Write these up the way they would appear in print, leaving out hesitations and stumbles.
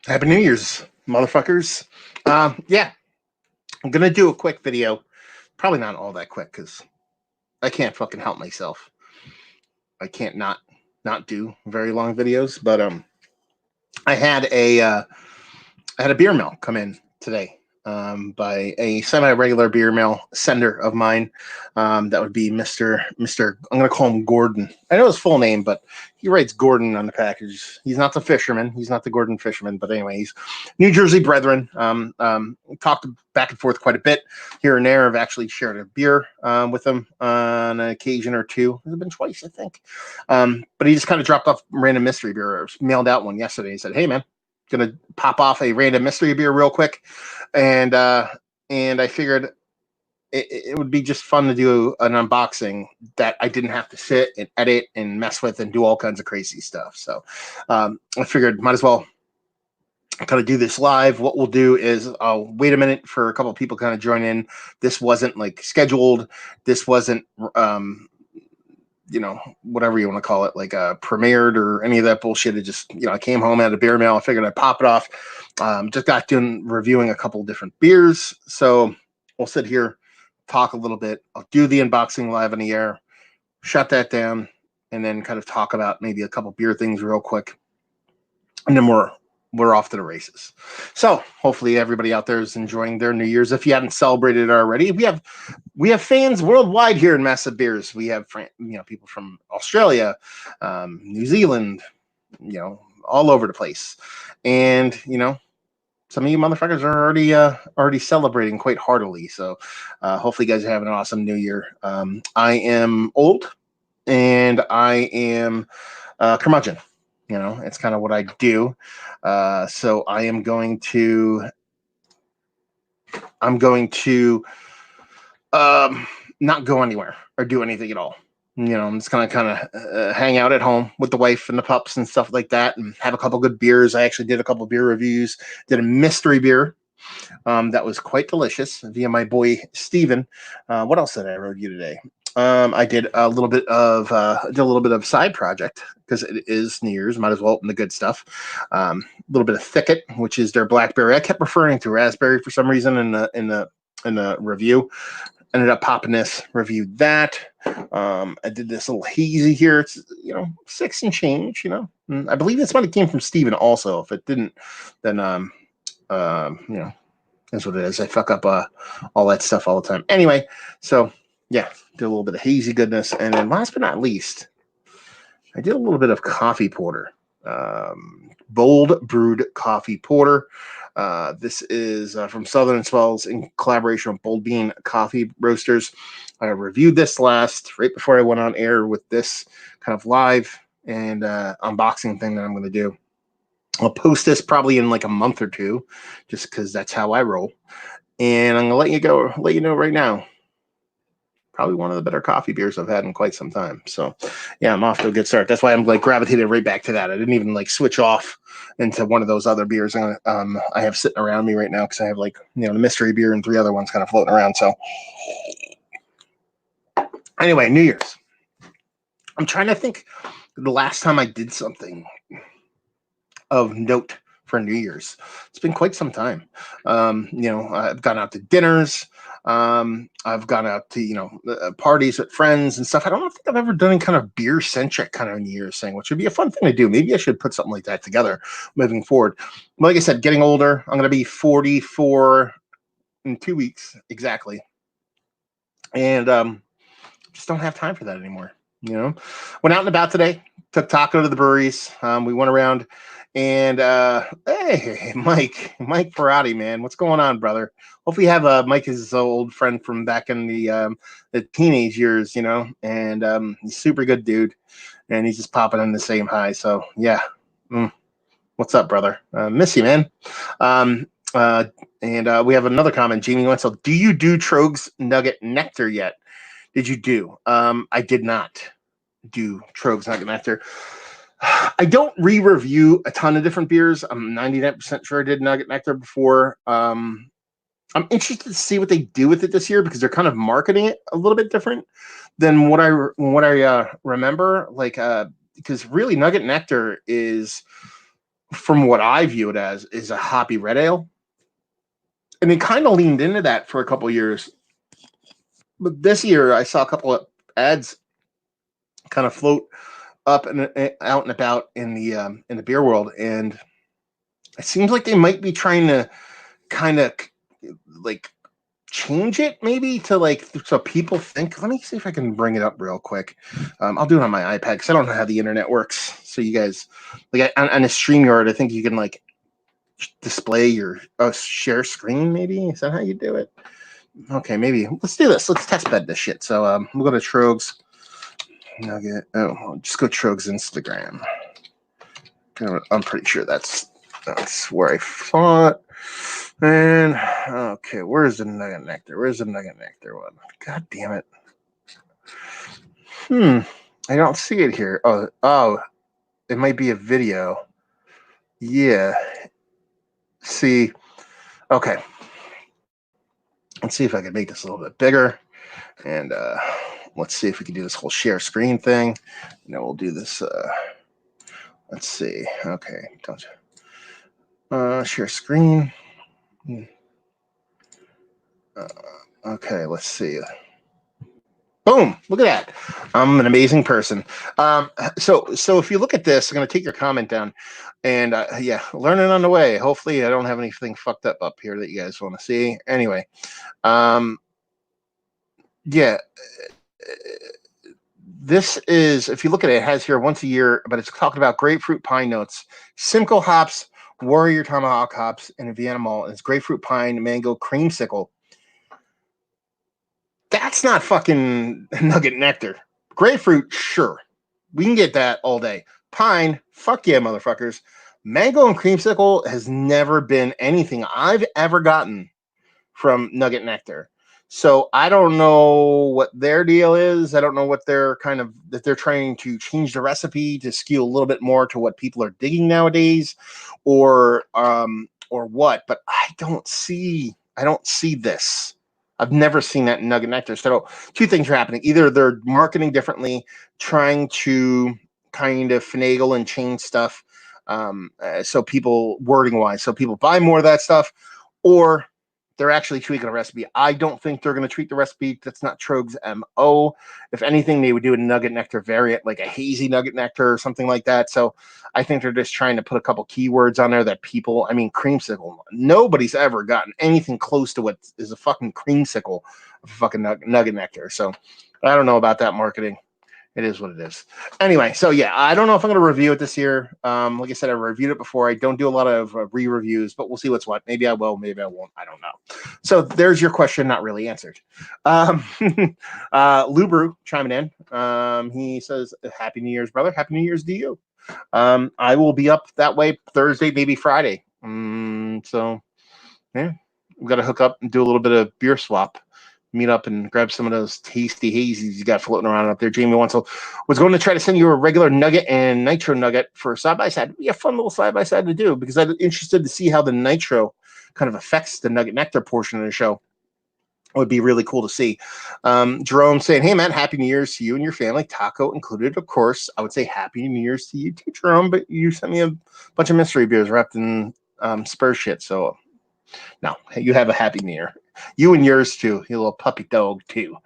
Happy New Year's, motherfuckers. Yeah, I'm gonna do a quick video. Probably not all that quick because I can't fucking help myself. I can't not do very long videos. But I had a beer mill come in today by a semi-regular beer mill sender of mine. That would be Mister. I'm going to call him Gordon. I know his full name, but he writes Gordon on the package. He's not the fisherman. He's not the Gordon fisherman. But anyway, he's New Jersey brethren. Talked back and forth quite a bit here and there. I've actually shared a beer with him on an occasion or two. It's been twice, I think. But he just kind of dropped off random mystery beer. Mailed out one yesterday. He said, "Hey, man, gonna pop off a random mystery beer real quick," and I figured it would be just fun to do an unboxing that I didn't have to sit and edit and mess with and do all kinds of crazy stuff. So I figured might as well kind of do this live. What we'll do is I'll wait a minute for a couple of people kind of join in. This wasn't like scheduled. This wasn't whatever you want to call it, like premiered or any of that bullshit. It just, I came home, had a beer mail. I figured I'd pop it off. Just got done reviewing a couple of different beers. So we'll sit here, talk a little bit. I'll do the unboxing live on the air, shut that down, and then kind of talk about maybe a couple beer things real quick. And then we're off to the races. So hopefully everybody out there is enjoying their New Year's. If you haven't celebrated it already, we have fans worldwide here in Massive Beers. We have people from Australia, New Zealand, all over the place, and some of you motherfuckers are already celebrating quite heartily. So hopefully you guys are having an awesome New Year. I am old, and I am curmudgeon. It's kind of what I do. So I'm going to not go anywhere or do anything at all. I'm just gonna kind of hang out at home with the wife and the pups and stuff like that, and have a couple good beers. I actually did a couple beer reviews. Did a mystery beer that was quite delicious via my boy Steven. What else did I review today? I did a little bit of side project because it is New Year's. Might as well open the good stuff. A little bit of Thicket, which is their blackberry. I kept referring to raspberry for some reason in the review. Ended up popping this. Reviewed that. I did this little hazy here. It's 6 and change. And I believe this might have came from Steven also. If it didn't, then that's what it is. I fuck up all that stuff all the time. Anyway, so yeah, did a little bit of hazy goodness, and then last but not least, I did a little bit of coffee porter, bold brewed coffee porter. This is from Southern Swells in collaboration with Bold Bean Coffee Roasters. I reviewed this right before I went on air with this kind of live and unboxing thing that I'm going to do. I'll post this probably in like a month or two, just because that's how I roll. And I'm gonna let you know right now. Probably one of the better coffee beers I've had in quite some time. So, yeah, I'm off to a good start. That's why I'm like gravitated right back to that. I didn't even like switch off into one of those other beers I have sitting around me right now, because I have like the mystery beer and 3 other ones kind of floating around. So, anyway, New Year's. I'm trying to think the last time I did something of note for New Year's. It's been quite some time. I've gone out to dinners. I've gone out to parties with friends and stuff. I don't think I've ever done any kind of beer centric kind of New Year's thing, which would be a fun thing to do. Maybe I should put something like that together moving forward. Like I said, getting older. I'm going to be 44 in 2 weeks exactly, and just don't have time for that anymore. Went out and about today. Took Taco to the breweries. We went around. And hey, Mike Parati, man, what's going on, brother? Hopefully, you have Mike is his old friend from back in the teenage years, and he's super good dude, and he's just popping in the same high. So yeah, what's up, brother? Miss you, man. And we have another comment, Jamie Wenzel. Do you do Troegs Nugget Nectar yet? Did you do? I did not do Troegs Nugget Nectar. I don't re-review a ton of different beers. I'm 99% sure I did Nugget Nectar before. I'm interested to see what they do with it this year, because they're kind of marketing it a little bit different than what I remember. Like, because really Nugget Nectar is from what I view it as, is a hoppy red ale. And they kind of leaned into that for a couple of years. But this year, I saw a couple of ads kind of float up and out and about in the beer world, and it seems like they might be trying to kind of like change it maybe to like so people think. Let me see if I can bring it up real quick. I'll do it on my iPad because I don't know how the internet works. So you guys, like on a StreamYard, I think you can like display your share screen. Maybe is that how you do it? Okay, maybe let's do this. Let's test bed this shit. So we'll go to Trogs Nugget. Oh, just go Trogs Instagram. I'm pretty sure that's where I thought. And okay, where's the Nugget Nectar? Where's the Nugget Nectar one? God damn it. I don't see it here. Oh, it might be a video. Yeah. See, okay. Let's see if I can make this a little bit bigger. And let's see if we can do this whole share screen thing. And then we'll do this. Let's see. Okay. Don't share screen. Okay, let's see. Boom! Look at that. I'm an amazing person. So if you look at this, I'm going to take your comment down, and yeah, learning on the way. Hopefully, I don't have anything fucked up here that you guys want to see. Anyway, yeah, this is, if you look at it, it has here once a year, but it's talking about grapefruit pine notes, Simcoe hops, Warrior Tomahawk hops, and a Vienna malt. And it's grapefruit pine mango creamsicle. That's not fucking Nugget Nectar. Grapefruit, sure. We can get that all day. Pine, fuck yeah, motherfuckers. Mango and creamsicle has never been anything I've ever gotten from Nugget Nectar. So I don't know what their deal is. I don't know what they're that they're trying to change the recipe to skew a little bit more to what people are digging nowadays, or what. But I don't see this. I've never seen that in Nugget Nectar. So two things are happening. Either they're marketing differently, trying to kind of finagle and change stuff, so people, wording wise, so people buy more of that stuff, or they're actually tweaking a recipe. I don't think they're going to tweak the recipe. That's not Trogs MO. If anything, they would do a Nugget Nectar variant, like a hazy Nugget Nectar or something like that. So I think they're just trying to put a couple keywords on there that people, I mean, creamsicle. Nobody's ever gotten anything close to what is a fucking creamsicle of fucking Nugget Nectar. So I don't know about that marketing. It is what it is. Anyway, so yeah, I don't know if I'm going to review it this year. Like I said, I reviewed it before. I don't do a lot of re-reviews, but we'll see what's what. Maybe I will, maybe I won't. I don't know. So there's your question, not really answered. Lubru chiming in. He says, Happy New Year's, brother. Happy New Year's to you. I will be up that way Thursday, maybe Friday. So yeah, we've got to hook up and do a little bit of beer swap. Meet up and grab some of those tasty hazies you got floating around up there. Jamie Wansel was going to try to send you a regular nugget and nitro nugget for side-by-side. It'd be a fun little side-by-side to do because I'm interested to see how the nitro kind of affects the Nugget Nectar portion of the show. It would be really cool to see. Jerome saying, hey, man, Happy New Year's to you and your family. Taco included, of course. I would say Happy New Year's to you too, Jerome, but you sent me a bunch of mystery beers wrapped in Spurs shit. So, no, you have a Happy New Year. You and yours too, your little puppy dog too.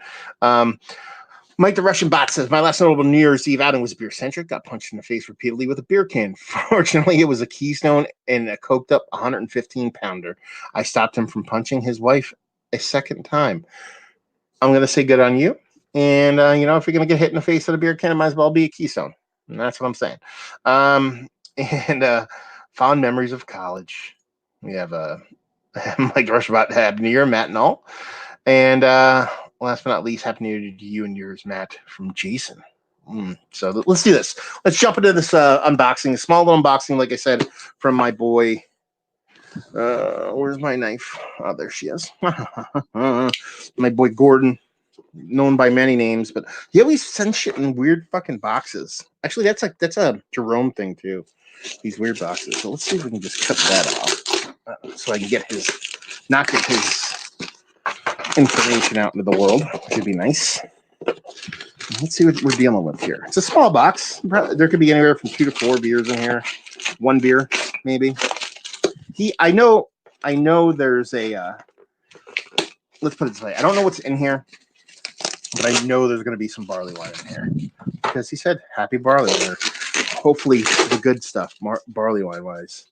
Mike the Russian bot says, my last notable New Year's Eve outing was beer centric. Got punched in the face repeatedly with a beer can. Fortunately, it was a Keystone and a coked up 115 pounder. I stopped him from punching his wife a second time. I'm going to say good on you. And, if you're going to get hit in the face with a beer can, it might as well be a Keystone. And that's what I'm saying. Fond memories of college. We have Mike Rushbot, Happy New Year, Matt and all. And last but not least, Happy New Year to you and yours, Matt, from Jason. So let's do this. Let's jump into this unboxing. A small little unboxing, like I said, from my boy. Where's my knife? Oh, there she is. My boy Gordon, known by many names, but he always sends shit in weird fucking boxes. Actually, that's a Jerome thing too. These weird boxes. So let's see if we can just cut that off, so I can not get his information out into the world, which would be nice. Let's see what we're dealing with here. It's a small box. There could be anywhere from 2 to 4 beers in here. one beer, maybe. I know there's a, let's put it this way. I don't know what's in here, but I know there's going to be some barley wine in here because he said happy barley wine. Hopefully the good stuff, barley wine wise.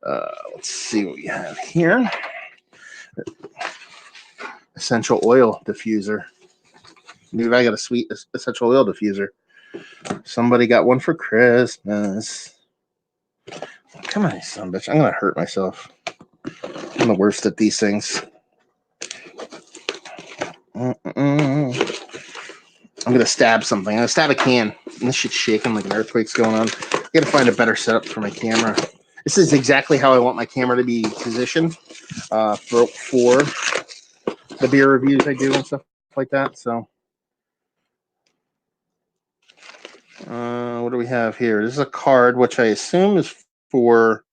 Let's see what we have here. Essential oil diffuser. Maybe I got a sweet essential oil diffuser. Somebody got one for Christmas. Come on, you son of a bitch. I'm going to hurt myself. I'm the worst at these things. I'm going to stab something. I'm going to stab a can. And this shit's shaking like an earthquake's going on. I got to find a better setup for my camera. This is exactly how I want my camera to be positioned for the beer reviews I do and stuff like that. So, what do we have here? This is a card, which I assume is for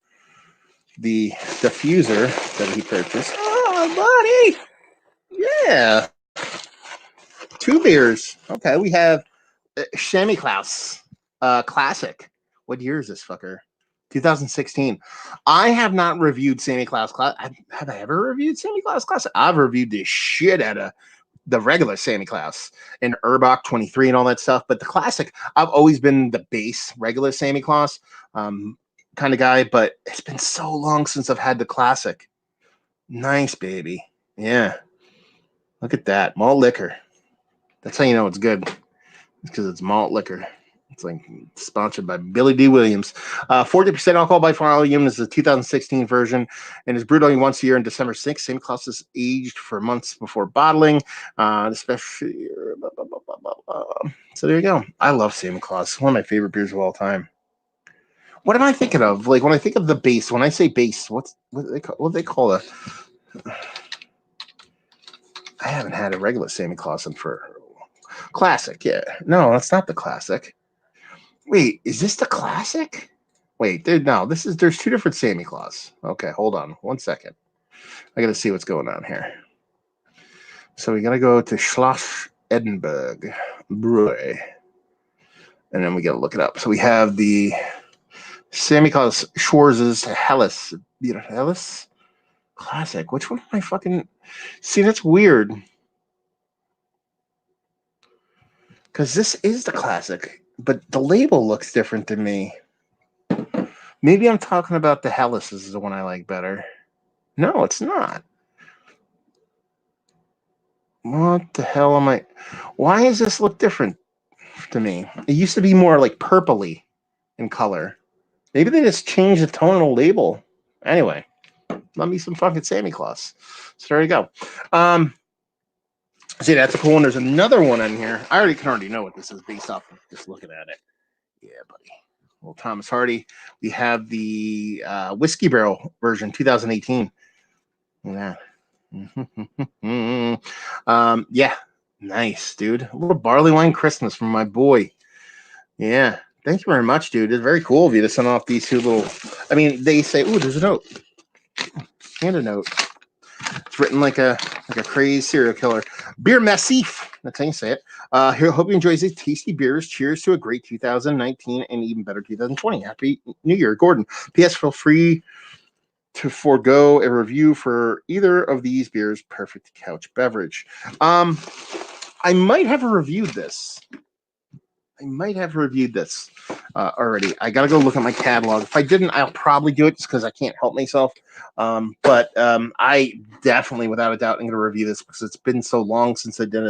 the diffuser that he purchased. Oh, buddy! Yeah. 2 beers. Okay, we have Sammy Klaus Classic. What year is this fucker? 2016. I have not reviewed Sammy Klaus Classic. Have I ever reviewed Sammy Klaus Classic? I've reviewed the shit out of the regular Sammy Klaus and Erbach 23 and all that stuff. But the Classic, I've always been the base regular Sammy Klaus kind of guy. But it's been so long since I've had the Classic. Nice, baby. Yeah. Look at that. Malt liquor. That's how you know it's good. It's because it's malt liquor. It's like sponsored by Billy D. Williams. 40% alcohol by volume is the 2016 version and is brewed only once a year on December 6th. Sammy Klaus is aged for months before bottling. Especially, so there you go. I love Sammy Klaus. One of my favorite beers of all time. What am I thinking of? Like when I think of the base, when I say base, what do they call it? I haven't had a regular Sammy Klaus in for Classic. Yeah. No, that's not the Classic. Wait, is this the Classic? Wait, no, there's 2 different Sammy Klaus. Okay, hold on 1 second. I got to see what's going on here. So we got to go to Schloss Edinburgh Brewery. And then we got to look it up. So we have the Sammy Klaus Schwarz's Helles. Helles? Classic. Which one am I fucking... See, that's weird. Because this is the Classic. But the label looks different to me. Maybe I'm talking about the Helles is the one I like better. No, it's not. What the hell am I... Why does this look different to me? It used to be more like purpley in color. Maybe they just changed the tonal label. Anyway, love me some fucking Sammy Klaus. So there you go. See, that's a cool one. There's another one in here. I can already know what this is based off of just looking at it. Yeah, buddy. Well, Thomas Hardy. We have the Whiskey Barrel version, 2018. Yeah. Yeah. Nice, dude. A little barley wine Christmas from my boy. Yeah. Thank you very much, dude. It's very cool of you to send off these 2 little... I mean, they say, ooh, there's a note. And a note. It's written like a crazy serial killer. Beer Massif. That's how you say it. Here, hope you enjoy these tasty beers. Cheers to a great 2019 and even better 2020. Happy New Year, Gordon. P.S. Feel free to forego a review for either of these beers. Perfect couch beverage. I might have reviewed this. Already. I gotta go look at my catalog. If I didn't, I'll probably do it just because I can't help myself. But I definitely, without a doubt, am gonna review this because it's been so long since I did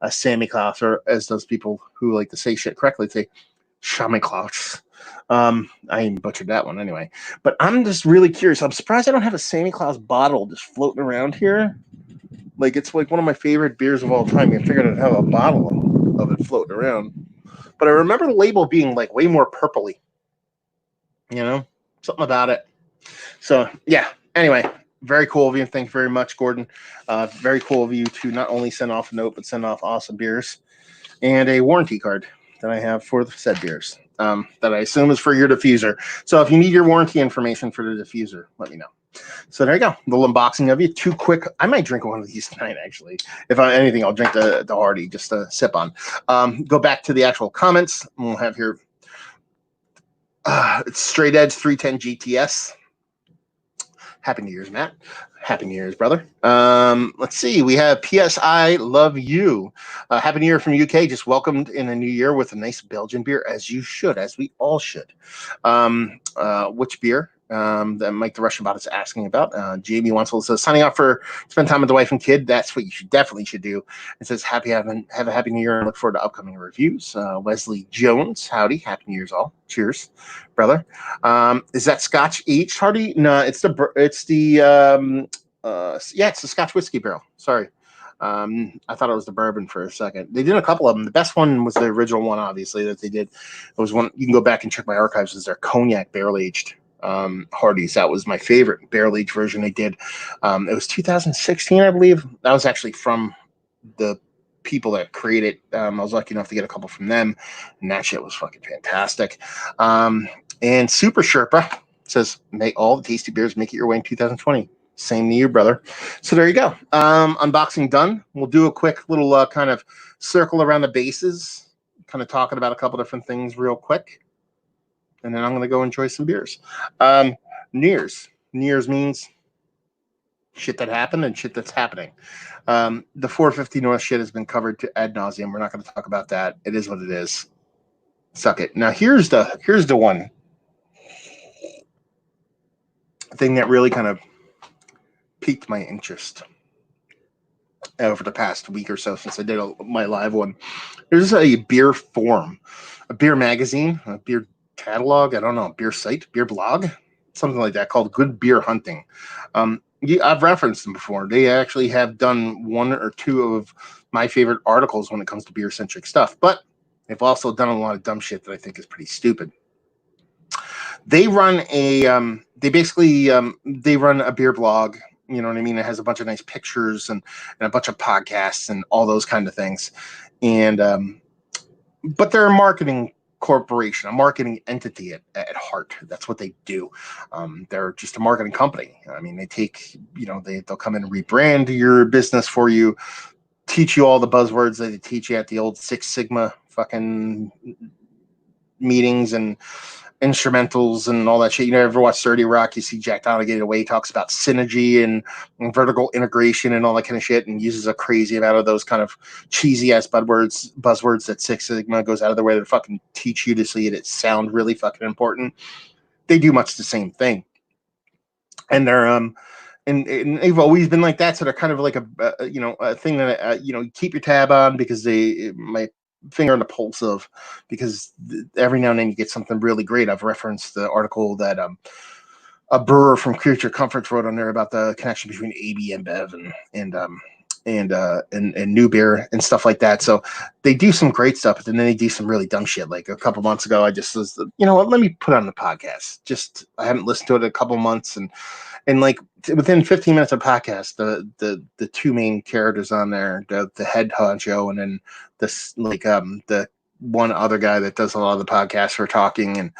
a Sammy Klaus, or as those people who like to say shit correctly say, Sammy Klaus. I even butchered that one anyway. But I'm just really curious. I'm surprised I don't have a Sammy Klaus bottle just floating around here. Like, it's like one of my favorite beers of all time. I figured I'd have a bottle of it floating around. But I remember the label being like way more purpley. You know? Something about it. So, yeah. Anyway, very cool of you. Thank you very much, Gordon. Very cool of you to not only send off a note, but send off awesome beers and a warranty card that I have for the said beers that I assume is for your diffuser. So if you need your warranty information for the diffuser, let me know. So there you go. The little unboxing of you. 2 quick. I might drink one of these tonight, actually. If anything, I'll drink the Hardy just to sip on. Go back to the actual comments. We'll have here It's Straight Edge 310 GTS. Happy New Year's, Matt. Happy New Year's, brother. Let's see. We have PSI Love You. Happy New Year from UK. Just welcomed in a new year with a nice Belgian beer, as you should, as we all should. Which beer? That Mike the Russian Bot is asking about. Jamie Wansel says, signing off for spend time with the wife and kid. That's what you definitely should do. It says, have a happy new year and look forward to upcoming reviews. Wesley Jones, howdy. Happy New Year's all. Cheers, brother. Is that Scotch aged, Hardy? No, it's the Scotch whiskey barrel. Sorry. I thought it was the bourbon for a second. They did a couple of them. The best one was the original one, obviously, that they did. It was one you can go back and check my archives. Is their cognac barrel aged Hardy's. That was my favorite barrel aged version they did. It was 2016, I believe. That was actually from the people that created. I was lucky enough to get a couple from them, and that shit was fucking fantastic. And Super Sherpa says, "Make all the tasty beers make it your way in 2020." Same to you, brother. So there you go. Unboxing done. We'll do a quick little kind of circle around the bases, kind of talking about a couple different things real quick. And then I'm going to go enjoy some beers. New Year's. New Year's means shit that happened and shit that's happening. The 450 North shit has been covered to ad nauseum. We're not going to talk about that. It is what it is. Suck it. Now here's the one thing that really kind of piqued my interest over the past week or so since I did my live one. There's a beer forum, a beer magazine, a beer catalog, I don't know, beer site, beer blog, something like that, called Good Beer Hunting. I've referenced them before. They actually have done one or two of my favorite articles when it comes to beer-centric stuff, but they've also done a lot of dumb shit that I think is pretty stupid. They run they run a beer blog. You know what I mean? It has a bunch of nice pictures and a bunch of podcasts and all those kind of things. And but they're a marketing corporation, a marketing entity at heart. That's what they do. They're just a marketing company. I mean, they take, they'll come in and rebrand your business for you, teach you all the buzzwords that they teach you at the old Six Sigma fucking meetings and instrumentals and all that shit. You ever watch 30 Rock? You see Jack Donaghy the way he talks about synergy and vertical integration and all that kind of shit, and uses a crazy amount of those kind of cheesy ass buzzwords that Six Sigma goes out of their way to fucking teach you to see it sound really fucking important. They do much the same thing, and they're and they've always been like that. So they're kind of like a thing that you keep your tab on, because they might finger on the pulse of, because every now and then you get something really great. I've referenced the article that a brewer from Creature Comforts wrote on there about the connection between AB InBev and new beer and stuff like that. So they do some great stuff, but then they do some really dumb shit. Like a couple months ago, I just was, let me put on the podcast. I haven't listened to it in a couple months, and like within 15 minutes of podcast, the two main characters on there, the head honcho, and then this the one other guy that does a lot of the podcasts were talking, and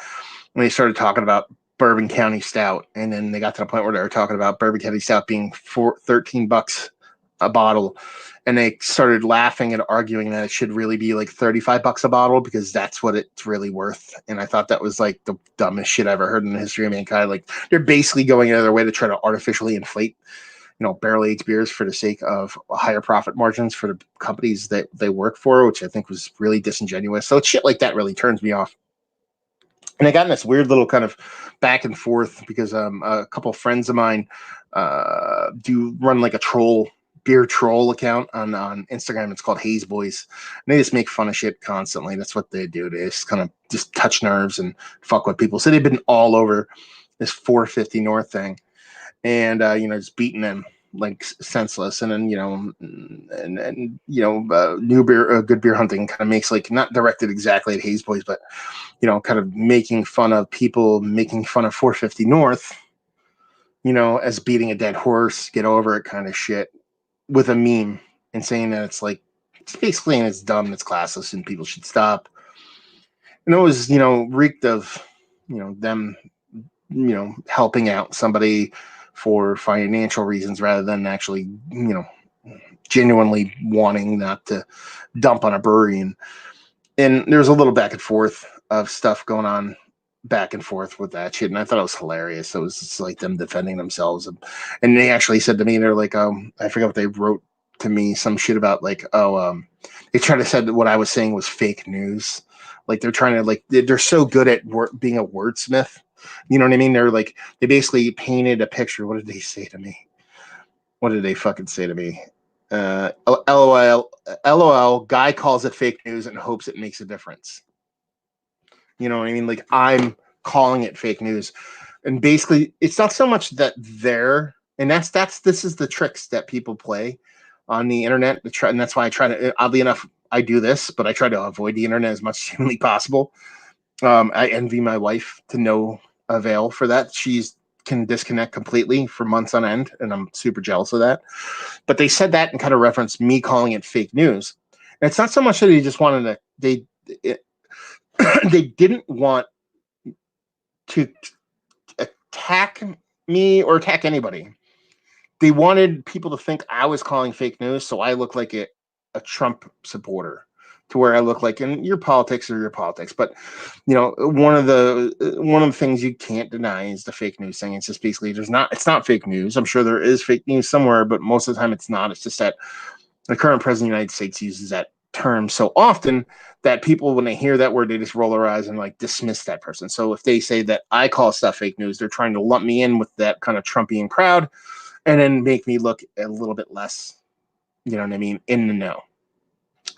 when they started talking about Bourbon County Stout, and then they got to the point where they were talking about Bourbon County Stout being $13 a bottle, and they started laughing and arguing that it should really be like $35 a bottle, because that's what it's really worth. And I thought that was like the dumbest shit I ever heard in the history of mankind. Like, they're basically going out of their way to try to artificially inflate barrel aged beers for the sake of higher profit margins for the companies that they work for, which I think was really disingenuous. So shit like that really turns me off. And I got in this weird little kind of back and forth, because a couple of friends of mine do run like a beer troll account on Instagram. It's called Haze Boys, and they just make fun of shit constantly. That's what they do. They just kind of just touch nerves and fuck with people. So they've been all over this 450 North thing, and just beating them like senseless. And then new beer, good beer hunting kind of makes, like, not directed exactly at Haze Boys, but kind of making fun of people, making fun of 450 North, as beating a dead horse, get over it kind of shit, with a meme, and saying that it's basically, and it's dumb, and it's classless, and people should stop. And it was, reeked of, them, helping out somebody for financial reasons, rather than actually, genuinely wanting not to dump on a brewery. And there's a little back and forth of stuff going on back and forth with that shit, and I thought it was hilarious. It was just like them defending themselves, and they actually said to me, they're like, I forgot what they wrote to me, some shit about like, they tried to said that what I was saying was fake news. Like they're trying to like they're so good at being a wordsmith. You know what I mean? They're like they basically painted a picture. What did they say to me? What did they fucking say to me? LOL. Guy calls it fake news and hopes it makes a difference. You know what I mean? Like I'm calling it fake news, and basically, it's not so much that they're and this is the tricks that people play on the internet. And that's why I try to. Oddly enough, I do this, but I try to avoid the internet as much as humanly possible. I envy my wife to no avail for that. She's can disconnect completely for months on end, and I'm super jealous of that. But they said that and kind of referenced me calling it fake news. And it's not so much that they just wanted to they didn't want to attack me or attack anybody. They wanted people to think I was calling fake news, so I look like a Trump supporter, to where I look like, and your politics are your politics. But you know, one of the things you can't deny is the fake news thing. It's just basically it's not fake news. I'm sure there is fake news somewhere, but most of the time it's not. It's just that the current president of the United States uses that term so often that people, when they hear that word, they just roll their eyes and like dismiss that person. So if they say that I call stuff fake news, they're trying to lump me in with that kind of Trumpian crowd and then make me look a little bit less, you know what I mean, in the know.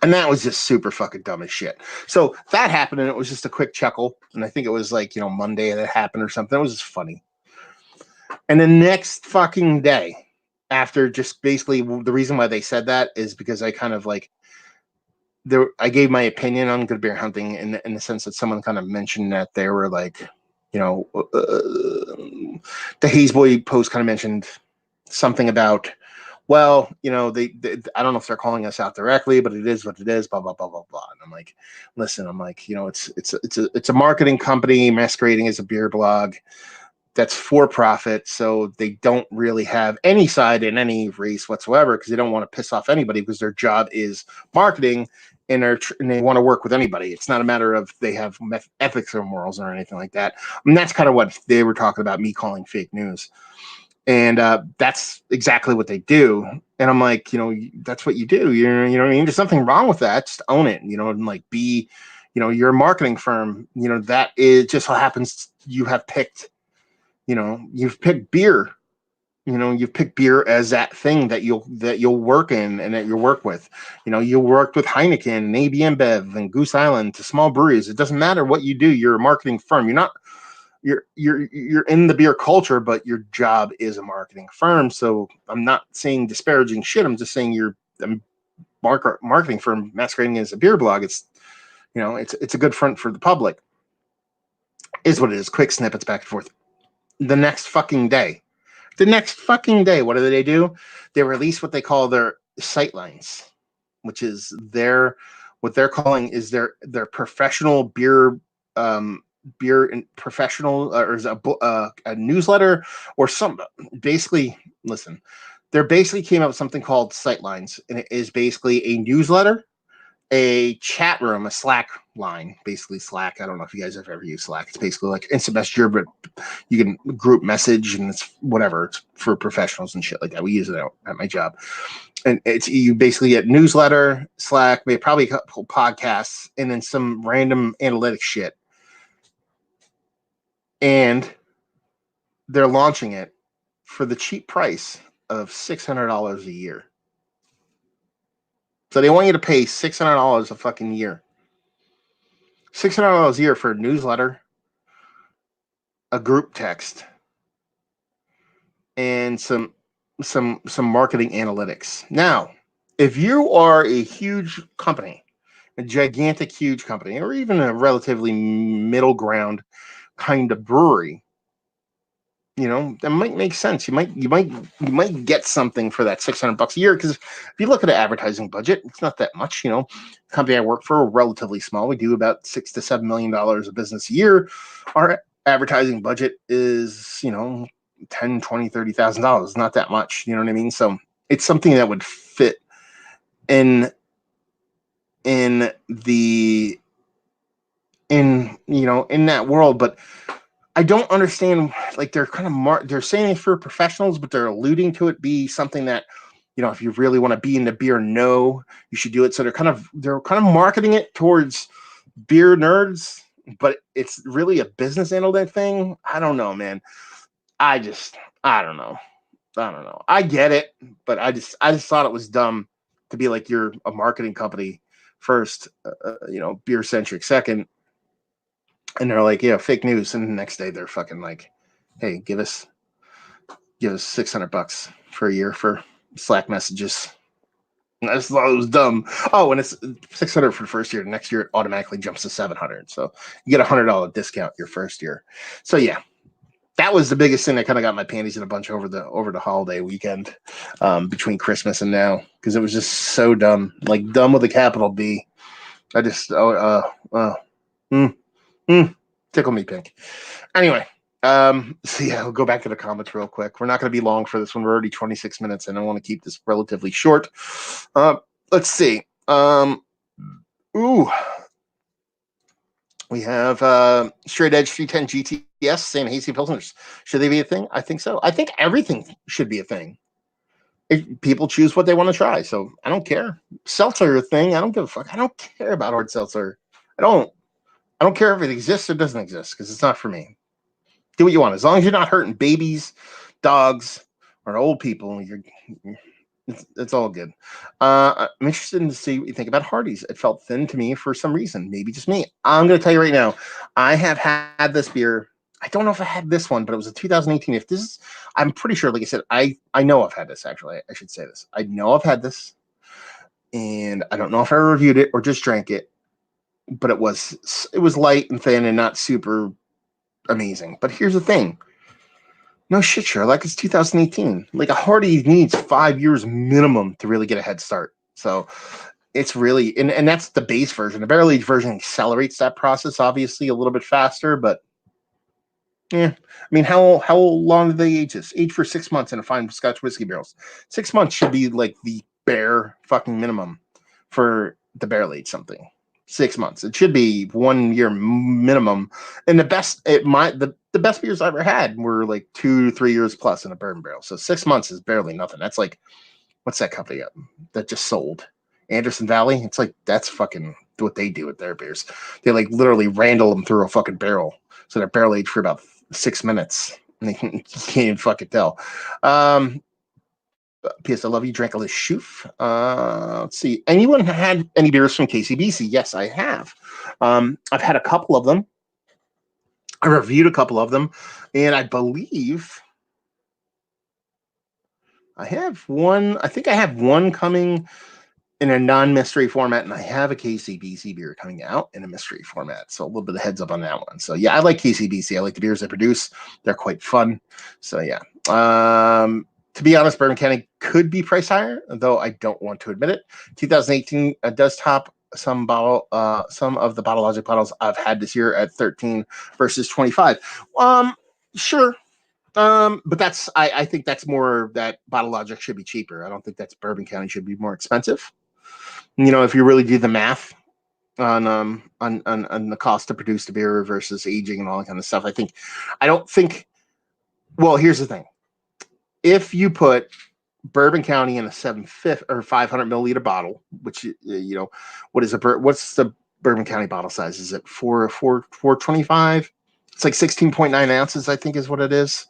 And that was just super fucking dumb as shit. So that happened, and it was just a quick chuckle. And I think it was like, you know, Monday that happened or something. It was just funny. And the next fucking day, after just basically the reason why they said that is because I kind of like, I gave my opinion on Good Bear Hunting in the sense that someone kind of mentioned that they were like, you know, the Haze Boy post kind of mentioned something about, well, you know, they I don't know if they're calling us out directly, but it is what it is, blah blah blah blah blah. And I'm like, listen, I'm like, you know, it's a marketing company masquerading as a beer blog that's for profit, so they don't really have any side in any race whatsoever because they don't want to piss off anybody because their job is marketing and they want to work with anybody. It's not a matter of they have ethics or morals or anything like that. And that's kind of what they were talking about me calling fake news. And that's exactly what they do. And I'm like, you know, that's what you do. You know what I mean? There's nothing wrong with that. Just own it, you know, and like be, you know, you're a marketing firm. You know, that is just what happens. You have picked, you know, you've picked beer. You know, you've picked beer as that thing that you'll work in and that you'll work with. You know, you worked with Heineken and AB InBev and Goose Island to small breweries. It doesn't matter what you do. You're a marketing firm. You're in the beer culture, but your job is a marketing firm. So I'm not saying disparaging shit. I'm just saying you're a marketing firm masquerading as a beer blog. It's, you know, it's a good front for the public. Is what it is. Quick snippets back and forth. The next fucking day, what do? They release what they call their sightlines, which is what they're calling is their professional beer beer and professional or is a newsletter or some basically listen, they basically came up with something called sightlines, and it is basically a newsletter, a chat room, a Slack line, basically Slack. I don't know if you guys have ever used Slack. It's basically like Instant Messenger, but you can group message and it's whatever. It's for professionals and shit like that. We use it at my job. And it's you basically get newsletter, Slack, maybe probably a couple podcasts, and then some random analytics shit. And they're launching it for the cheap price of $600 a year. So they want you to pay $600 a fucking year. $600 a year for a newsletter, a group text, and some marketing analytics. Now, if you are a huge company, a gigantic huge company, or even a relatively middle ground kind of brewery, you know, that might make sense. You might get something for that $600 a year, because if you look at an advertising budget, it's not that much. You know, the company I work for, relatively small. We do about $6 to $7 million of business a year. Our advertising budget is, you know, $10, $20, $30,000. Not that much. You know what I mean? So it's something that would fit in in that world, but I don't understand. Like they're kind of they're saying it for professionals, but they're alluding to it be something that if you really want to be into beer, no, you should do it. So they're kind of marketing it towards beer nerds, but it's really a business analytic thing. I don't know, man. I don't know. I don't know. I get it, but I just thought it was dumb to be like you're a marketing company first, beer centric second, and they're like, yeah, fake news, and the next day they're fucking like, hey, give us $600 for a year for Slack messages. I just thought it was dumb. Oh, and it's 600 for the first year. The next year it automatically jumps to 700. So you get $100 discount your first year. So yeah, that was the biggest thing that kind of got my panties in a bunch over the holiday weekend, between Christmas and now, because it was just so dumb, like dumb with a capital B. I just tickle me pink. Anyway, so yeah, we'll go back to the comments real quick. We're not going to be long for this one. We're already 26 minutes, and I want to keep this relatively short. Let's see. Ooh, we have Straight Edge 310 GTS saying Hazy Pilsners. Should they be a thing? I think so. I think everything should be a thing. If people choose what they want to try, so I don't care. Seltzer a thing. I don't give a fuck. I don't care about hard seltzer. I don't care if it exists or doesn't exist because it's not for me. Do what you want as long as you're not hurting babies, dogs, or old people. It's all good. I'm interested in to see what you think about Hardy's. It felt thin to me for some reason, maybe just me. I'm going to tell you right now, I have had this beer. I don't know if I had this one, but it was a 2018. If this is, I'm pretty sure, like I said, I know I've had this actually. I should say this. I know I've had this, and I don't know if I reviewed it or just drank it, but it was light and thin and not super amazing. But here's the thing. No shit, Sherlock. It's 2018. Like a Hardy needs 5 years minimum to really get a head start. So it's really, and that's the base version. The barrel aged version accelerates that process, obviously, a little bit faster. But yeah, I mean, how long do they age this? Age for 6 months in a fine Scotch whiskey barrels. 6 months should be like the bare fucking minimum for the barrel age something. 6 months. It should be 1 year minimum. And the best beers I ever had were like 2 to 3 years plus in a bourbon barrel. So 6 months is barely nothing. That's like, what's that company that just sold? Anderson Valley. It's like that's fucking what they do with their beers. They like literally randle them through a fucking barrel, so they're barrel aged for about 6 minutes, and you can't even fucking tell. P.S. I love you. Drank a little shoof. Let's see. Anyone had any beers from KCBC? Yes, I have. I've had a couple of them. I reviewed a couple of them, and I believe I have one. I think I have one coming in a non-mystery format, and I have a KCBC beer coming out in a mystery format. So a little bit of heads up on that one. So yeah, I like KCBC. I like the beers they produce. They're quite fun. So yeah. To be honest, Bourbon County could be priced higher, though I don't want to admit it. 2018 does top some of the Bottle Logic bottles I've had this year at 13 versus 25. Sure. But I think that's more that Bottle Logic should be cheaper. I don't think that's Bourbon County should be more expensive. If you really do the math on the cost to produce the beer versus aging and all that kind of stuff, I don't think. Well, here's the thing: if you put Bourbon County in a 750 or 500 milliliter bottle, which what's the Bourbon County bottle size? Is it 425? It's like 16.9 ounces, I think, is what it is.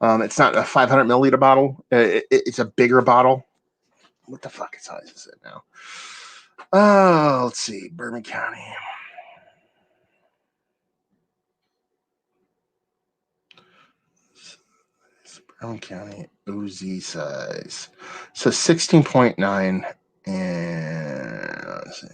It's not a 500 milliliter bottle. It's a bigger bottle. What the fuck size is it now? Let's see. Bourbon County. Bourbon County OZ size. So 16.9 and let's see.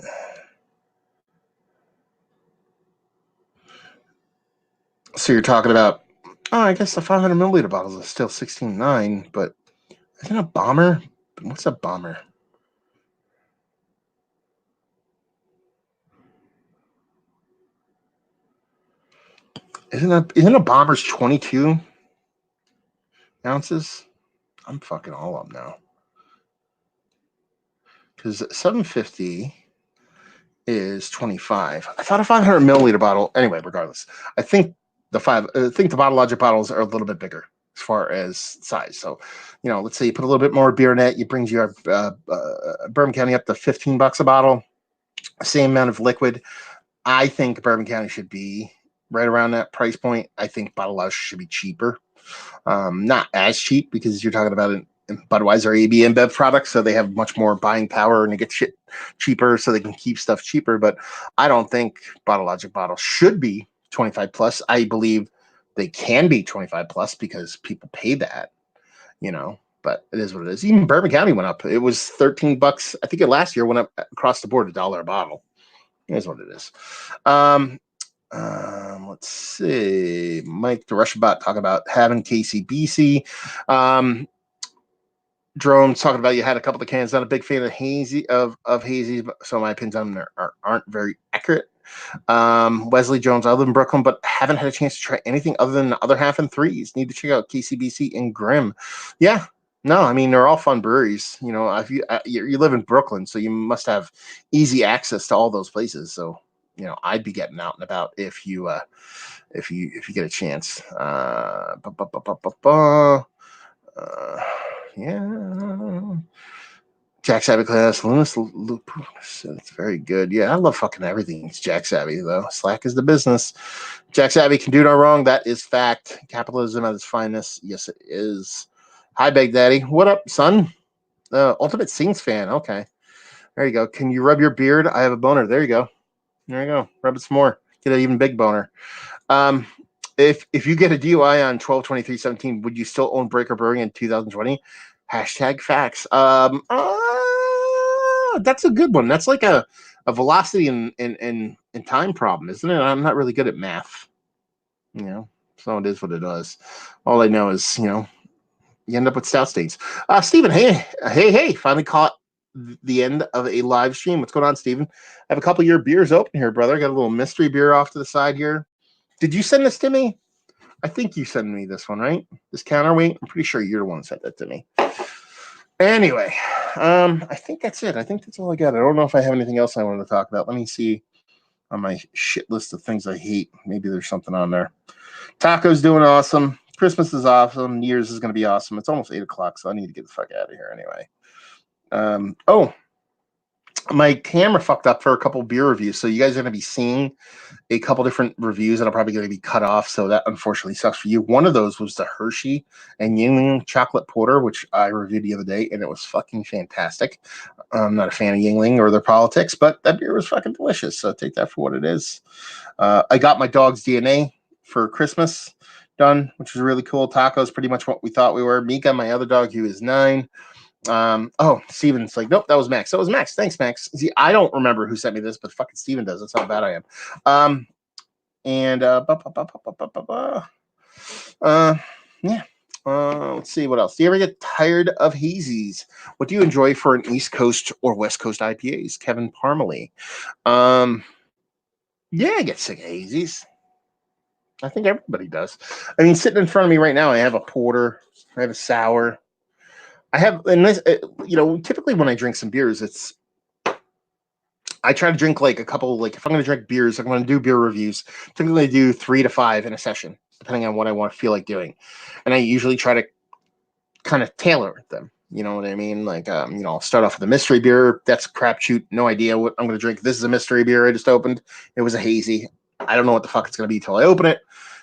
So you're talking about, I guess the 500 milliliter bottles are still 16.9, but isn't a bomber? What's a bomber? Isn't a bomber's 22 ounces? I'm fucking all up now. Because 750 is 25. I thought a 500 milliliter bottle. Anyway, regardless, I think the Bottle Logic bottles are a little bit bigger as far as size. So, let's say you put a little bit more beer in it, it brings your Bourbon County up to $15 a bottle. Same amount of liquid. I think Bourbon County should be right around that price point. I think Bottle Logic should be cheaper. Not as cheap because you're talking about it. Budweiser AB InBev products, so they have much more buying power and they get shit cheaper, so they can keep stuff cheaper. But I don't think Bottle Logic bottles should be 25 plus. I believe they can be 25 plus because people pay that, But it is what it is. Even Bourbon County went up. It was $13. I think it last year went up across the board $1 a bottle. It is what it is. Let's see. Mike the Russian bot talking about having KCBC. Drone's talking about you had a couple of cans. Not a big fan of hazy, so my opinions on them aren't very accurate. Wesley Jones, I live in Brooklyn, but haven't had a chance to try anything other than the other half and threes. Need to check out KCBC and Grimm. Yeah, no, I mean they're all fun breweries. If you live in Brooklyn, so you must have easy access to all those places. So I'd be getting out and about if you get a chance. Yeah. Jack Savvy class, Lunas Lupus. It's very good. Yeah, I love fucking everything. It's Jack Savvy, though. Slack is the business. Jack Savvy can do no wrong. That is fact. Capitalism at its finest. Yes, it is. Hi, Big Daddy. What up, son? Ultimate Sings fan. Okay. There you go. Can you rub your beard? I have a boner. There you go. There you go. Rub it some more. Get an even big boner. If you get a DUI on 12/23/17, would you still own Breaker Brewing in 2020? #facts. That's a good one. That's like a velocity and time problem, isn't it? I'm not really good at math. So it is what it is. All I know is, you end up with stout states. Steven, hey, finally caught the end of a live stream. What's going on, Steven? I have a couple of your beers open here, brother. I got a little mystery beer off to the side here. Did you send this to me? I think you sent me this one, right? This counterweight. I'm pretty sure you're the one who sent that to me. Anyway, I think that's it. I think that's all I got. I don't know if I have anything else I wanted to talk about. Let me see on my shit list of things I hate. Maybe there's something on there. Taco's doing awesome. Christmas is awesome. New Year's is going to be awesome. It's almost 8 o'clock, so I need to get the fuck out of here anyway. My camera fucked up for a couple beer reviews, so you guys are going to be seeing a couple different reviews that are probably going to be cut off, so that unfortunately sucks for you. One of those was the Hershey and Yuengling chocolate porter, which I reviewed the other day, and it was fucking fantastic. I'm not a fan of Yuengling or their politics, but that beer was fucking delicious, so take that for what it is. I got my dog's DNA for Christmas done, which was really cool. Taco's pretty much what we thought we were. Mika, my other dog, who is 9. Steven's like, nope, that was Max. That was Max. Thanks, Max. See, I don't remember who sent me this, but fucking Steven does. That's how bad I am. Let's see what else. Do you ever get tired of hazies? What do you enjoy for an East Coast or West Coast IPAs? Kevin Parmalee. Yeah, I get sick of hazies. I think everybody does. I mean, sitting in front of me right now, I have a porter, I have a sour. I have, and this, typically when I drink some beers, I try to drink like a couple, like if I'm going to drink beers, I'm going to do beer reviews. Typically I do 3 to 5 in a session, depending on what I want to feel like doing. And I usually try to kind of tailor them. You know what I mean? Like, I'll start off with a mystery beer. That's a crapshoot. No idea what I'm going to drink. This is a mystery beer I just opened. It was a hazy. I don't know what the fuck it's going to be till I open it.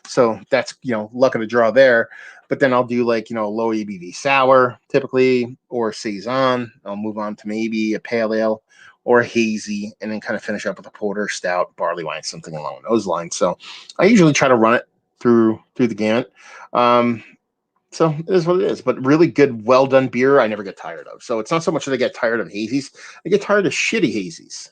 So that's, luck of the draw there. But then I'll do like, low ABV sour typically, or Saison. I'll move on to maybe a pale ale or a hazy, and then kind of finish up with a porter, stout, barley wine, something along those lines. So I usually try to run it through the gamut. So it is what it is. But really good, well done beer, I never get tired of. So it's not so much that I get tired of hazies. I get tired of shitty hazies.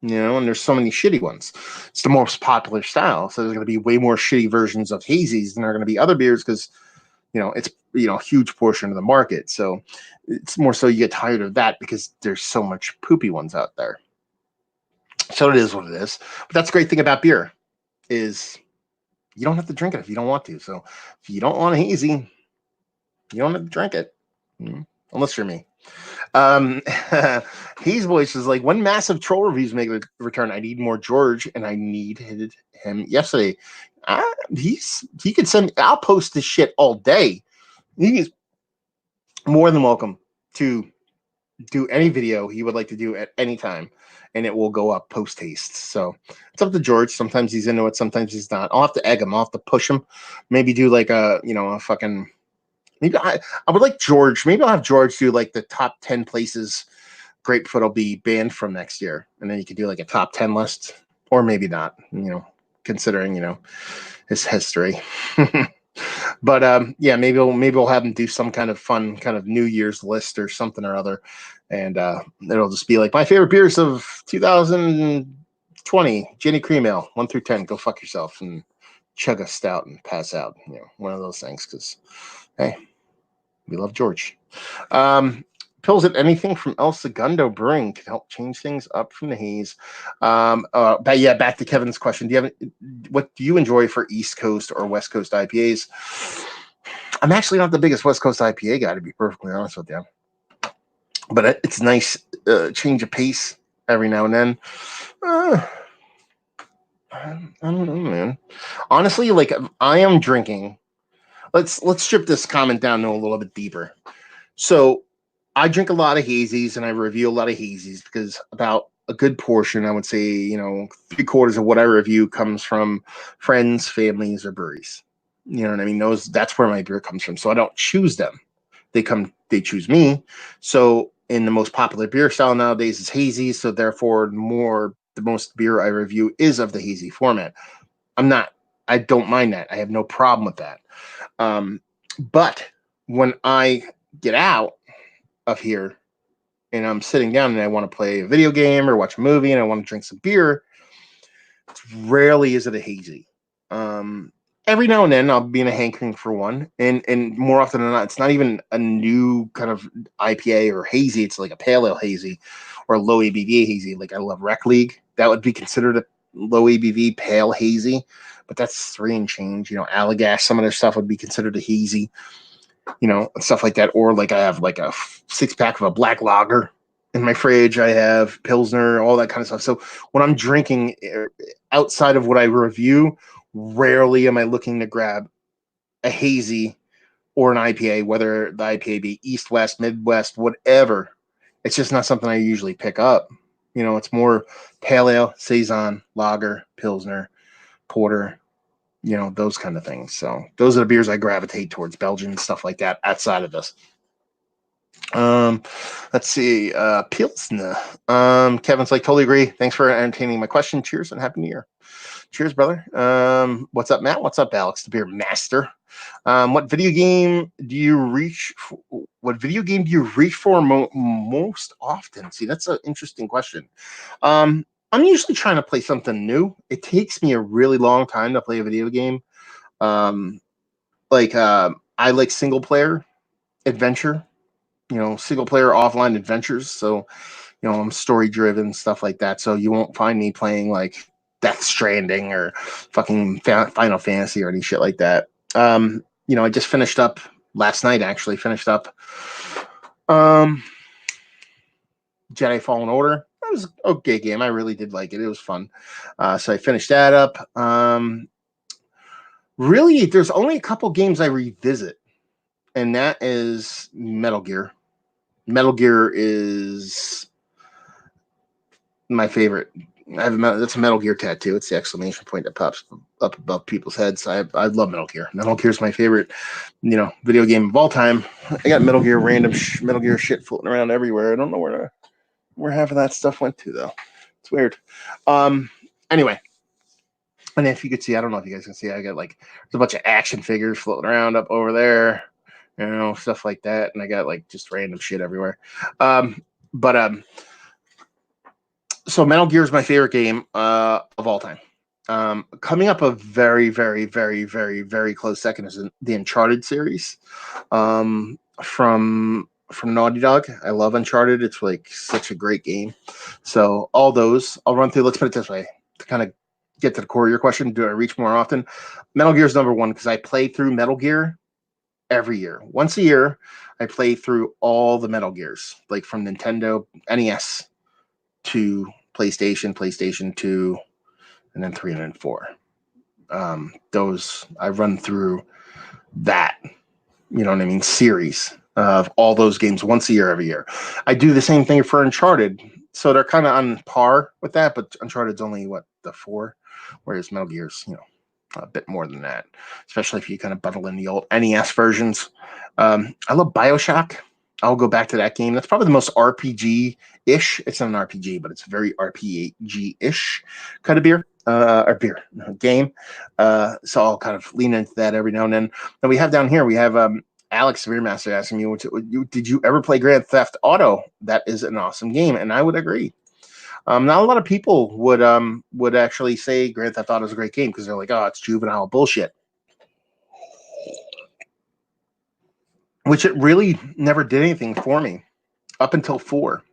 And there's so many shitty ones. It's the most popular style. So there's going to be way more shitty versions of hazies than there are going to be other beers because, it's, a huge portion of the market. So it's more so you get tired of that because there's so much poopy ones out there. So it is what it is. But that's the great thing about beer is you don't have to drink it if you don't want to. So if you don't want a hazy, you don't have to drink it. unless you're me. He's voice is like, when massive troll reviews make a return, I need more George, and I needed him yesterday. He could send. I'll post this shit all day. He's more than welcome to do any video he would like to do at any time, and it will go up post haste. So it's up to George. Sometimes he's into it, sometimes he's not. I'll have to egg him. I'll have to push him. Maybe do like a fucking. Maybe I would like George. Maybe I'll have George do like the top 10 places Grapefruit will be banned from next year, and then you could do like a top 10 list, or maybe not. Considering his history. But yeah, maybe we'll have him do some kind of fun kind of New Year's list or something or other, and it'll just be like my favorite beers of 2020, Jenny Cream Ale, 1 through 10. Go fuck yourself and chug a stout and pass out. One of those things. Because hey, we love George. Pills at anything from El Segundo Brewing can help change things up from the haze. But yeah, back to Kevin's question. What do you enjoy for East Coast or West Coast IPAs? I'm actually not the biggest West Coast IPA guy, to be perfectly honest with you. But it's nice change of pace every now and then. I don't know, man. Honestly, like I am drinking. Let's strip this comment down to a little bit deeper. So I drink a lot of hazies and I review a lot of hazies because about a good portion, I would say, 3/4 of what I review comes from friends, families, or breweries. You know what I mean? That's where my beer comes from. So I don't choose them. They choose me. So in the most popular beer style nowadays is hazy. So therefore the most beer I review is of the hazy format. I don't mind that. I have no problem with that. But when I get out of here and I'm sitting down and I want to play a video game or watch a movie and I want to drink some beer, rarely is it a hazy. Every now and then I'll be in a hankering for one, and more often than not, it's not even a new kind of IPA or hazy. It's like a pale ale hazy or a low ABV hazy. Like I love Rec League. That would be considered a low ABV pale hazy, but that's 3 and change. Allagash, some of their stuff would be considered a hazy. Stuff like that. Or like I have like a 6-pack of a black lager in my fridge. I have Pilsner, all that kind of stuff. So when I'm drinking outside of what I review, rarely am I looking to grab a hazy or an IPA, whether the IPA be East, West, Midwest, whatever. It's just not something I usually pick up. It's more pale ale, saison, lager, Pilsner, porter, those kind of things. So those are the beers I gravitate towards, Belgian, stuff like that, outside of this. Let's see. Pilsner. Kevin's like, totally agree. Thanks for entertaining my question. Cheers and Happy New Year. Cheers, brother. What's up, Matt? What's up, Alex, the beer master? What video game do you reach for most often? See, that's an interesting question. I'm usually trying to play something new. It takes me a really long time to play a video game. I like single player adventure, single player offline adventures. So, I'm story driven, stuff like that. So you won't find me playing like Death Stranding or fucking Final Fantasy or any shit like that. I just finished up last night, actually finished up Jedi Fallen Order. That was an okay game. I really did like it. It was fun. So I finished that up. Really, there's only a couple games I revisit, and that is Metal Gear. Metal Gear is my favorite. That's a Metal Gear tattoo. It's the exclamation point that pops up above people's heads. I love Metal Gear. Metal Gear is my favorite, video game of all time. I got Metal Gear Metal Gear shit floating around everywhere. I don't know where half of that stuff went to though. It's weird. Anyway, and if you could see, I don't know if you guys can see, I got like there's a bunch of action figures floating around up over there, stuff like that, and I got like just random shit everywhere. So Metal Gear is my favorite game of all time. Coming up a very, very, very, very, very close second is the Uncharted series from Naughty Dog. I love Uncharted. It's like such a great game. So all those I'll run through. Let's put it this way to kind of get to the core of your question. Do I reach more often? Metal Gear is number one because I play through Metal Gear every year. Once a year, I play through all the Metal Gears, like from Nintendo, NES to PlayStation, PlayStation 2, and then 3 and then 4. Those I run through that, you know what I mean, series of all those games once a year, every year. I do the same thing for Uncharted. So they're kind of on par with that, but Uncharted's only the 4, whereas Metal Gear's, a bit more than that, especially if you kind of bundle in the old NES versions. I love BioShock. I'll go back to that game. That's probably the most RPG-ish. It's not an RPG, but it's very RPG-ish kind of game. So I'll kind of lean into that every now and then. And we have down here, we have Alex Veermaster asking me, did you ever play Grand Theft Auto? That is an awesome game, and I would agree. Not a lot of people would actually say Grand Theft Auto is a great game because they're like, oh, it's juvenile bullshit. Which it really never did anything for me up until 4.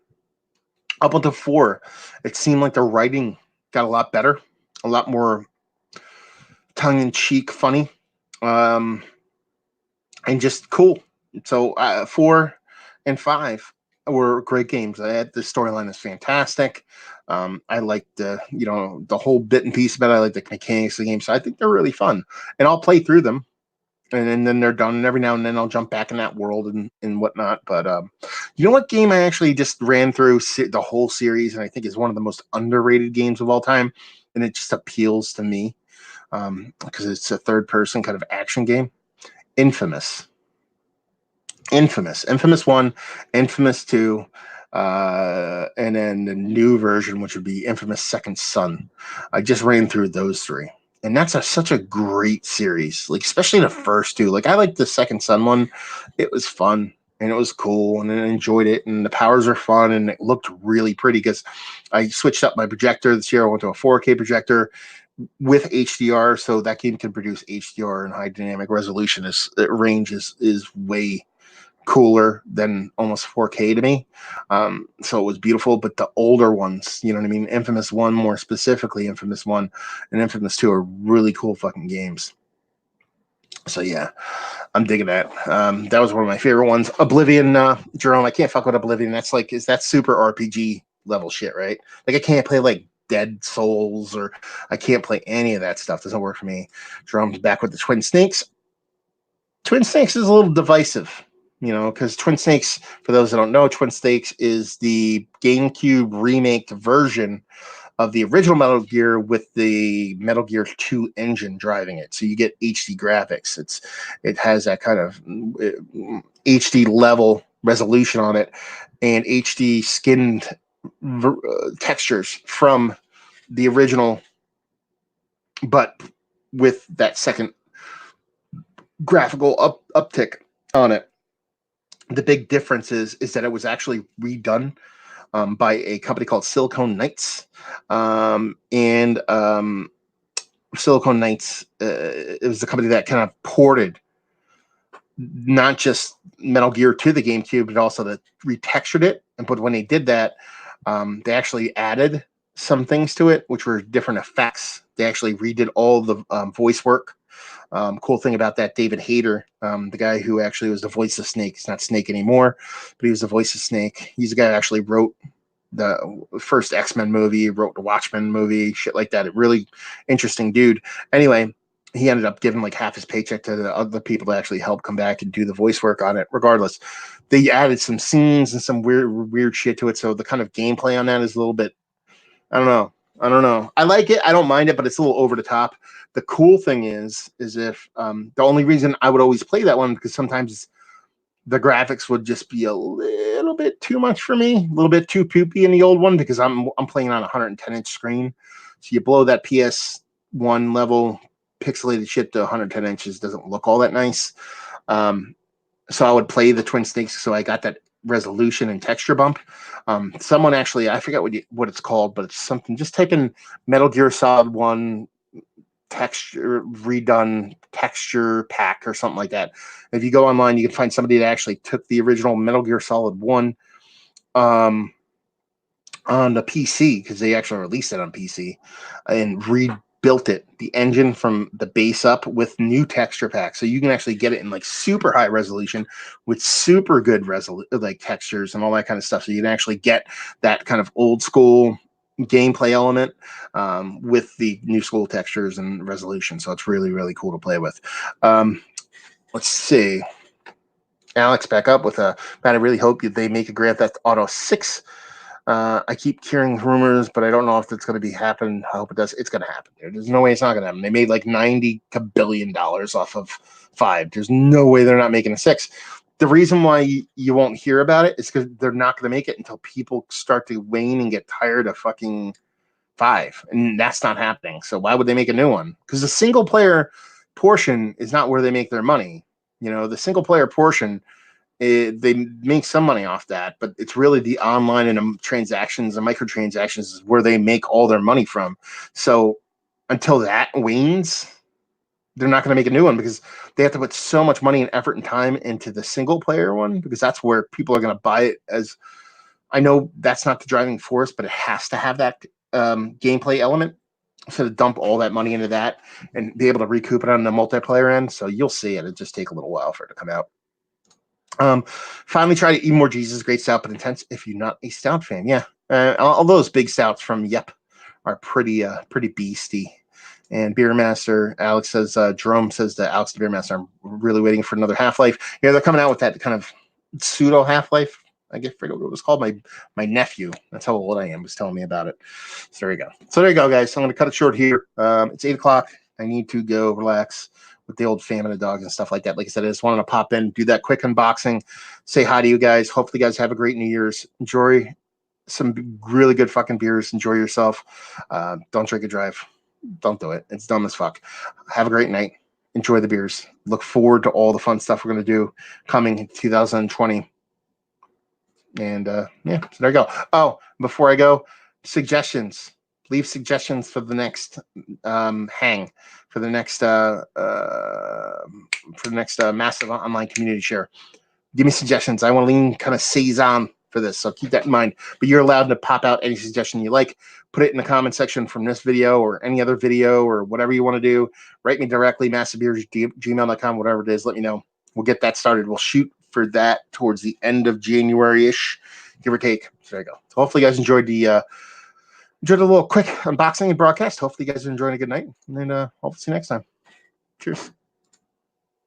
Up until 4, it seemed like the writing got a lot better, a lot more tongue-in-cheek funny, and just cool. So 4 and 5 were great games. The storyline is fantastic. I like the whole bit and piece about it. I like the mechanics of the game. So I think they're really fun. And I'll play through them. And then they're done. And every now and then I'll jump back in that world and whatnot. But you know what game I actually just ran through the whole series, and I think is one of the most underrated games of all time, and it just appeals to me because it's a third-person kind of action game. Infamous 1, Infamous 2, and then the new version, which would be Infamous Second Son. I just ran through those 3. And that's such a great series, like especially the first 2. Like I liked the Second Son one; it was fun and it was cool, and I enjoyed it. And the powers are fun, and it looked really pretty because I switched up my projector this year. I went to a 4K projector with HDR, so that game can produce HDR and high dynamic resolution. Range is way cooler than almost 4K to me. So it was beautiful, but the older ones, you know what I mean? Infamous 1, more specifically, Infamous 1 and Infamous 2 are really cool fucking games. So yeah, I'm digging that. That was one of my favorite ones. Oblivion, Jerome, I can't fuck with Oblivion. That's super RPG level shit, right? Like I can't play like Dead Souls, or I can't play any of that stuff. Doesn't work for me. Jerome's back with the Twin Snakes. Twin Snakes is a little divisive, because Twin Snakes, for those that don't know, Twin Snakes is the GameCube remake version of the original Metal Gear with the Metal Gear 2 engine driving it. So you get HD graphics. It has that kind of HD level resolution on it and HD skinned textures from the original, but with that second graphical uptick on it. The big difference is that it was actually redone by a company called Silicon Knights. Silicon Knights, it was the company that kind of ported not just Metal Gear to the GameCube, but also that retextured it. But when they did that, they actually added some things to it, which were different effects. They actually redid all the voice work. Cool thing about that, David Hayter, the guy who actually was the voice of Snake. He's not Snake anymore, but he was the voice of Snake. He's the guy who actually wrote the first X-Men movie, wrote the Watchmen movie, shit like that. A really interesting dude. Anyway, he ended up giving like half his paycheck to the other people that actually helped come back and do the voice work on it. Regardless, they added some scenes and some weird shit to it. So the kind of gameplay on that is a little bit, I don't know. I like it. I don't mind it, but it's a little over the top. The cool thing is if the only reason I would always play that one, because sometimes the graphics would just be a little bit too much for me, a little bit too poopy in the old one, because I'm playing on a 110-inch screen. So you blow that PS1 level pixelated shit to 110 inches, doesn't look all that nice. So I would play the Twin Snakes, so I got that resolution and texture bump. Someone actually, I forget what it's called, but it's something. Just type in Metal Gear Solid 1 texture redone texture pack or something like that. If you go online, you can find somebody that actually took the original Metal Gear Solid 1 on the PC, because they actually released it on PC, and built it, the engine from the base up with new texture packs. So you can actually get it in like super high resolution with super good like textures and all that kind of stuff. So you can actually get that kind of old school gameplay element with the new school textures and resolution. So it's really, really cool to play with. Let's see. Alex back up with a, man, I really hope they make a Grand Theft Auto 6. I keep hearing rumors, but I don't know if it's going to be happening. I hope it does. It's going to happen. There's no way it's not going to happen. They made like $90 billion off of 5. There's no way they're not making a 6. The reason why you won't hear about it is because they're not going to make it until people start to wane and get tired of fucking 5. And that's not happening. So why would they make a new one? Because the single player portion is not where they make their money. You know, the single player portion, they make some money off that, but it's really the online and transactions and microtransactions is where they make all their money from. So until that wanes, they're not going to make a new one because they have to put so much money and effort and time into the single player one because that's where people are going to buy it. As I know that's not the driving force, but it has to have that gameplay element. So to dump all that money into that and be able to recoup it on the multiplayer end. So you'll see it. It'll just take a little while for it to come out. Finally tried Even More Jesus, great stout but intense if you're not a stout fan. Yeah, all those big stouts from Yep are pretty beasty. And Beer Master, Alex says, Jerome says that Alex the Beer Master, I'm really waiting for another Half-Life. Yeah, they're coming out with that kind of pseudo Half-Life. I forget what it was called. My nephew, that's how old I am, was telling me about it. So there you go. So there you go, guys. So I'm going to cut it short here. It's 8 o'clock. I need to go relax with the old fam and the dogs and stuff like that. Like I said, I just wanted to pop in, do that quick unboxing, say hi to you guys. Hopefully you guys have a great New Year's. Enjoy some really good fucking beers. Enjoy yourself. Don't drink and drive. Don't do it. It's dumb as fuck. Have a great night. Enjoy the beers. Look forward to all the fun stuff we're going to do coming in 2020. And yeah, so there you go. Oh, before I go, suggestions. Leave suggestions for the next hang, for the next massive online community share. Give me suggestions. I want to lean kind of saison for this, so keep that in mind. But you're allowed to pop out any suggestion you like. Put it in the comment section from this video or any other video or whatever you want to do. Write me directly, massivebeers@gmail.com, whatever it is. Let me know. We'll get that started. We'll shoot for that towards the end of January-ish, give or take. So there you go. So hopefully you guys enjoyed the little quick unboxing and broadcast. Hopefully you guys are enjoying a good night. And then hopefully see you next time. Cheers.